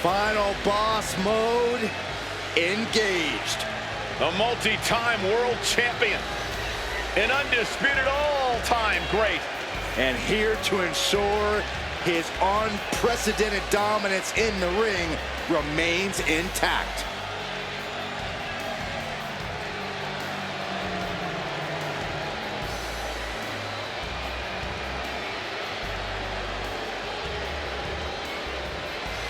Final boss mode engaged. A multi-time world champion. An undisputed all-time great. And here to ensure his unprecedented dominance in the ring remains intact.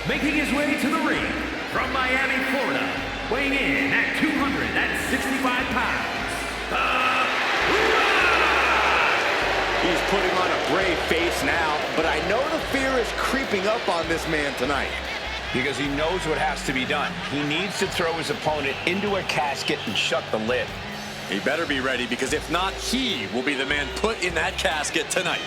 Making his way to the ring from Miami, Florida, weighing in at 265 pounds, He's putting on a brave face now, but I know the fear is creeping up on this man tonight. Because he knows what has to be done. He needs to throw his opponent into a casket and shut the lid. He better be ready, because if not, he will be the man put in that casket tonight.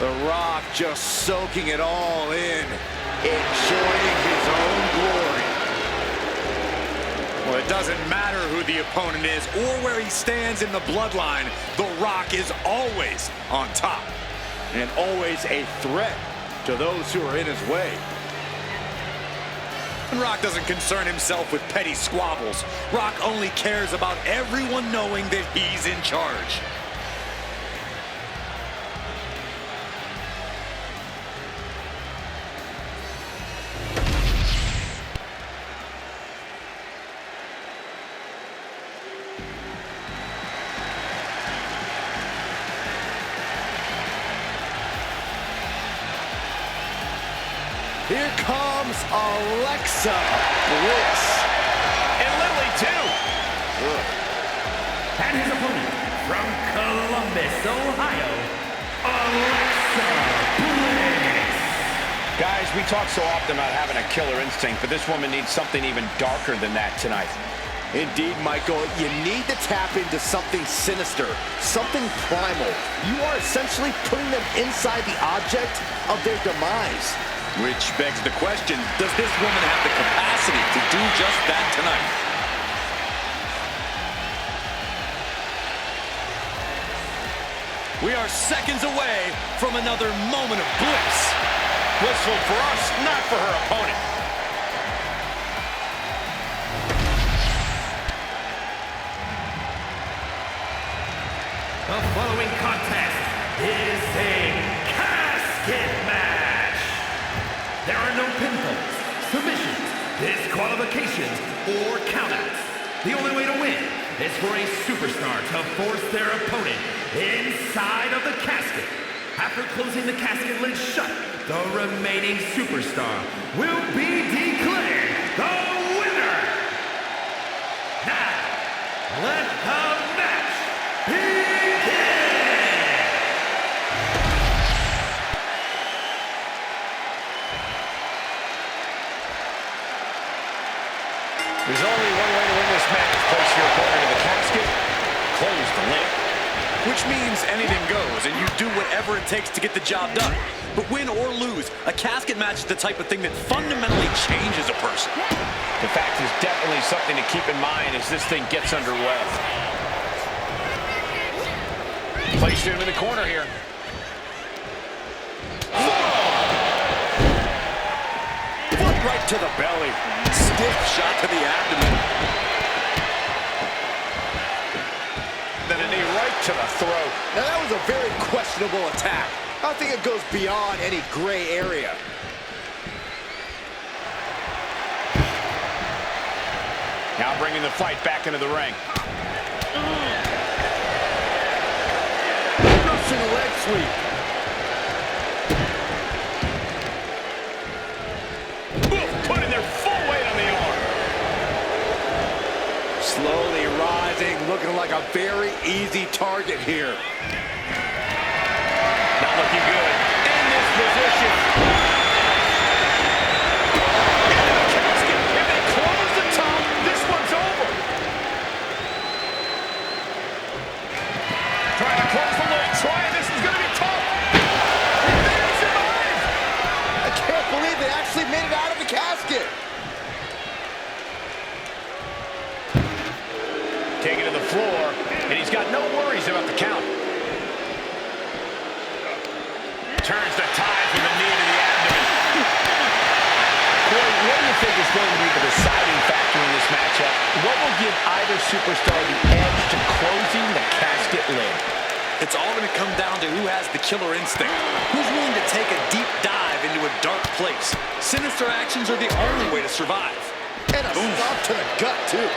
The Rock just soaking it all in, enjoying his own glory. Well, it doesn't matter who the opponent is or where he stands in the bloodline. The Rock is always on top. And always a threat to those who are in his way. And Rock doesn't concern himself with petty squabbles. Rock only cares about everyone knowing that he's in charge. Here comes Alexa Bliss. And Lily, too. and his opponent from Columbus, Ohio, Alexa Bliss. Guys, we talk so often about having a killer instinct, but this woman needs something even darker than that tonight. Indeed, Michael, you need to tap into something sinister, something primal. You are essentially putting them inside the object of their demise. Which begs the question, does this woman have the capacity to do just that tonight? We are seconds away from another moment of bliss. Blissful for us, not for her opponent. The following contest is a casket match. There are no pinfalls, submissions, disqualifications, or countouts. The only way to win is for a superstar to force their opponent inside of the casket. After closing the casket lid shut, the remaining superstar will be declared the winner. Now, let the match begin! There's only one way to win this match. Place your opponent in the casket, close the lid. Which means anything goes, and you do whatever it takes to get the job done. But win or lose, a casket match is the type of thing that fundamentally changes a person. In fact, there's definitely something to keep in mind as this thing gets underway. Placed him in the corner here. Foot right to the belly. Stiff shot to the abdomen. Then a knee right to the throat. Now that was a very questionable attack. I think it goes beyond any gray area. Now bringing the fight back into the ring. Russian leg sweep. Putting their full weight on the arm. Slowly rising, looking like a very easy target here. Not looking good. In this position. Into the casket. If they close the top, this one's over. Trying to close the leg. This is going to be tough. They survive. I can't believe they actually made it out of the casket. Taking to the floor, and he's got no worries about the count. Turns the tide from the knee to the abdomen. Corey, what do you think is going to be the deciding factor in this matchup? What will give either superstar the edge to closing the casket lid? It's all going to come down to who has the killer instinct. Who's willing to take a deep dive into a dark place? Sinister actions are the only way to survive. And a stop to the gut, too.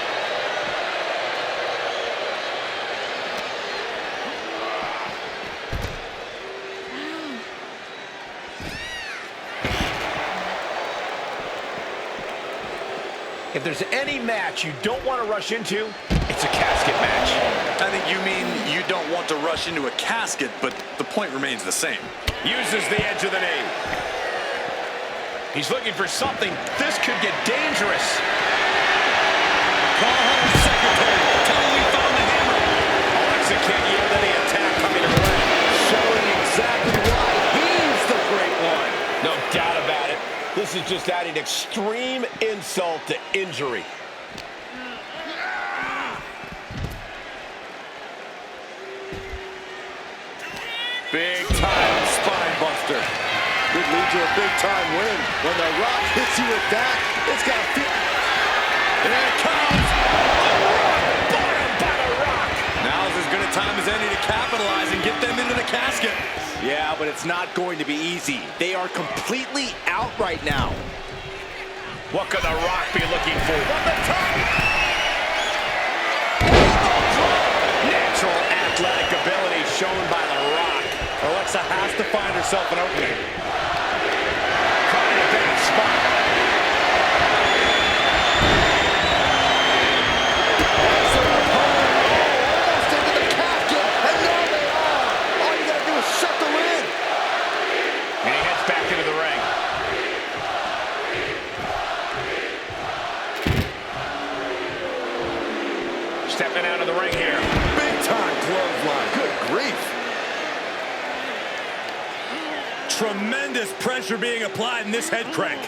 If there's any match you don't want to rush into, it's a casket match. I think you mean you don't want to rush into a casket, but the point remains the same. Uses the edge of the knee. He's looking for something. This could get dangerous. Call home secretary. Tell him we found the hammer. Alexa can't yield any attack coming her way. Showing exactly why he's the great one. No doubt about it. This is just adding extreme insult to injury. Big time spine buster. Could lead to a big time win. When The Rock hits you with that, it's got to feel. Here it comes. Bottom by The Rock. Now's as good a time as any to capitalize and get them into the casket. Yeah, but it's not going to be easy. They are completely out right now. What could The Rock be looking for? From the top. Natural athletic ability shown by The Rock. Alexa has to find herself an opening. Caught in a bad spot. Almost into the casket, and now they are. All you gotta do is shut the lid. And he heads back into the ring. Stepping out of the ring here. Big time clothesline. Good grief. Tremendous pressure being applied in this head crank.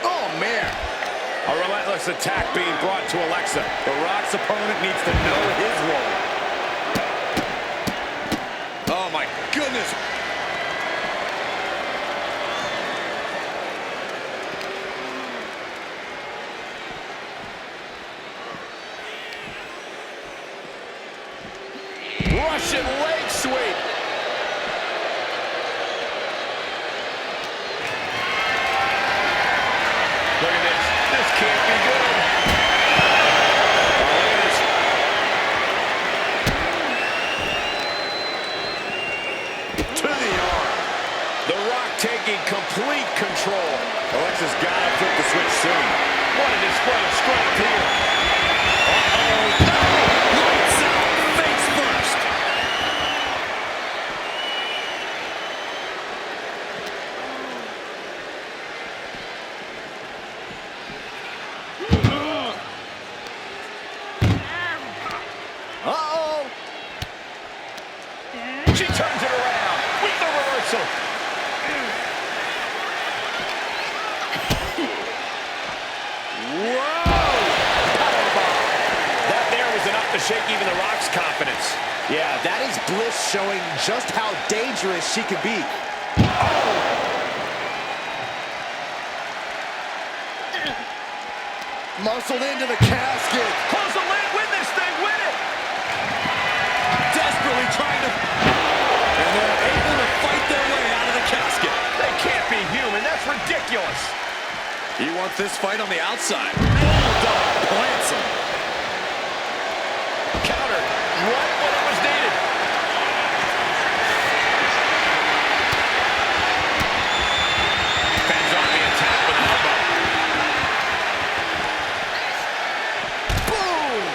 Oh, man. A relentless attack being brought to Alexa. The Rock's opponent needs to know his role. Oh, my goodness. Russian leg sweep. Look at this. This can't be good. Oh, look at this. To the arm. The Rock taking complete control. Alexa's got to flip the switch soon. What a display of strength here. Lights out, face first. Uh-oh. She turns it around with the reversal. Whoa. That there was enough to shake even The Rock's confidence. Yeah, that is Bliss showing just how dangerous she can be. Muscled into the casket. Close the lid, win this thing, win it! Desperate desperately trying to... And they're able to fight their way out of the casket. They can't be human. That's ridiculous. He wants this fight on the outside. Bulldog plants him. Counter right when it was needed. Fends off the attack with an elbow. Boom!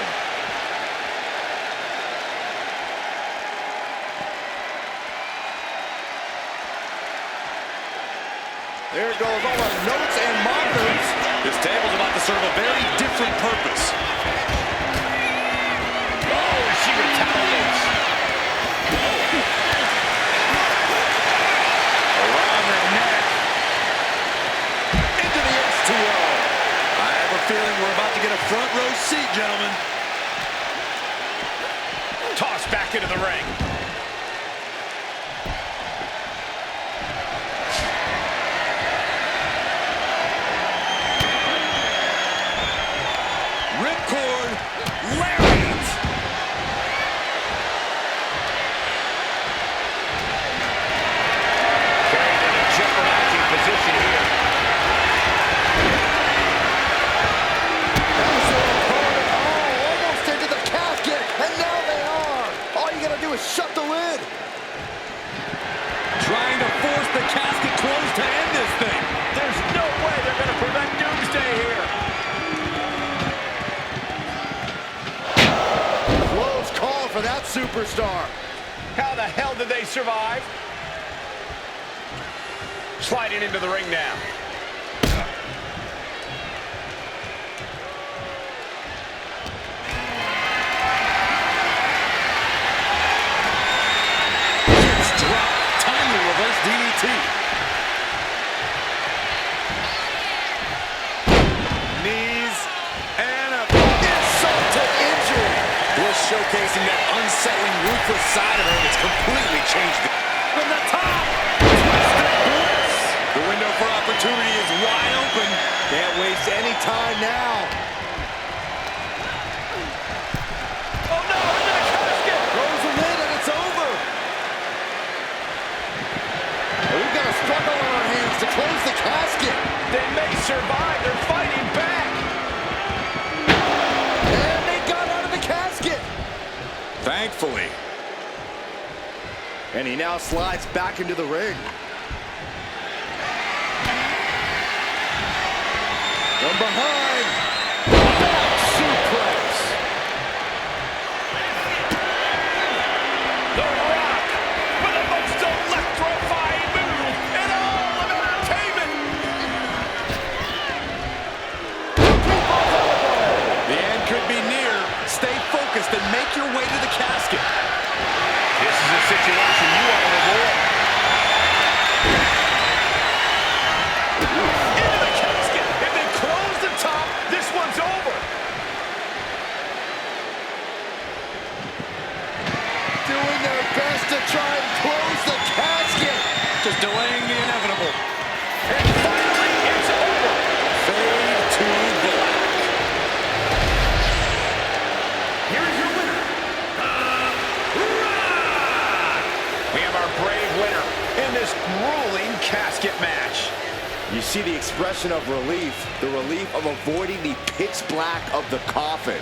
There goes all the notes and markers. This table's about to serve a very different purpose. Oh, she retaliates. Around the neck. Into the STO. I have a feeling we're about to get a front row seat, gentlemen. Tossed back into the ring. Ripcord, Lariat. Carried in a jeopardizing position here. Almost into the casket, and now they are. All you gotta do is shut the lid. Trying to force the casket closed to end this thing. There's no way they're going to prevent Doomsday here. Close call for that superstar. How the hell did they survive? Sliding into the ring now. It's dropped. Timely reverse DDT. Knees and a Insult to injury. Bliss showcasing that unsettling, ruthless side of her that's completely changed it. From the top, Twisted Bliss. The window for opportunity is wide open. Can't waste any time now. Oh no, into the casket! Throws the lid and it's over. We've got a struggle on our hands to close the casket. They may survive, they're fighting back! And they got out of the casket. Thankfully. And he now slides back into the ring. From behind. Back suplex. The Rock with the most electrifying move in all of entertainment! The end could be near. Stay focused and make your way to the casket. This is a situation you want to avoid. Into the casket! If they close the top, this one's over! Doing their best to try and close the casket. Just delaying the inevitable. And finally, it's over! Fade to black. Here is your winner, We have our brave winner in this grueling casket match. You see the expression of relief, the relief of avoiding the pitch black of the coffin.